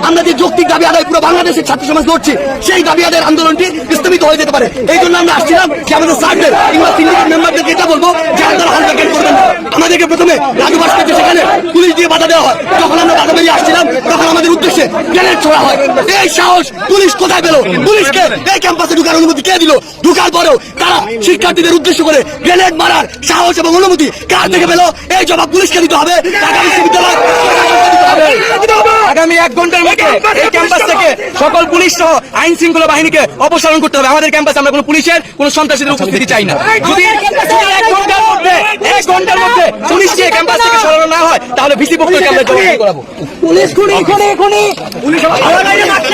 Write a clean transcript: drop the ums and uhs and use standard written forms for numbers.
আমরা যে যৌক্তিক দাবি আদায় পুরো বাংলাদেশের ছাত্র সমাজ লড়ছি, সেই দাবি আদায়ের আন্দোলনটি স্থগিত হয়ে যেতে পারে। এই জন্য আমরা আসছিলাম যে আমাদের স্যারদের কিংবা সিন্ডিকেট মেম্বারদেরকে এটা বলবো যে আপনারা হলফ্যাকেট করবেন না। আমাদেরকে প্রথমে রাজু ভাস্কর্য সেখানে পুলিশ দিয়ে বাধা দেওয়া হয়। যখন আমরা বাধা বেরিয়ে আসছিলাম তখন আমাদের উদ্দেশ্যে গ্রেনেড ছোড়া হয়। এই সাহস পুলিশ কোথায় পেল? পুলিশকে এই ক্যাম্পাসে ঢুকার অনুমতি কে দিল? ঢুকার পরেও তারা শিক্ষার্থীদের উদ্দেশ্য করে গ্রেনেড মারার সাহস এবং অনুমতি কার থেকে পেল? এই জবাব পুলিশকে দিতে হবে। ঢাকা বিশ্ববিদ্যালয় আগামী 1 ঘন্টার মধ্যে এই ক্যাম্পাস থেকে সকল পুলিশ সহ আইন শৃঙ্খলা বাহিনীকে অপসারণ করতে হবে। আমাদের ক্যাম্পাসে আমরা কোনো পুলিশের কোনো সন্ত্রাসীদের উপস্থিতি চাই না। যদি 1 ঘন্টার মধ্যে পুলিশকে ক্যাম্পাস থেকে সরানো না হয় তাহলে ভিসি পক্ষকে আমরা জবাবদিহি করাবো। পুলিশ খুনি পুলিশ ভাই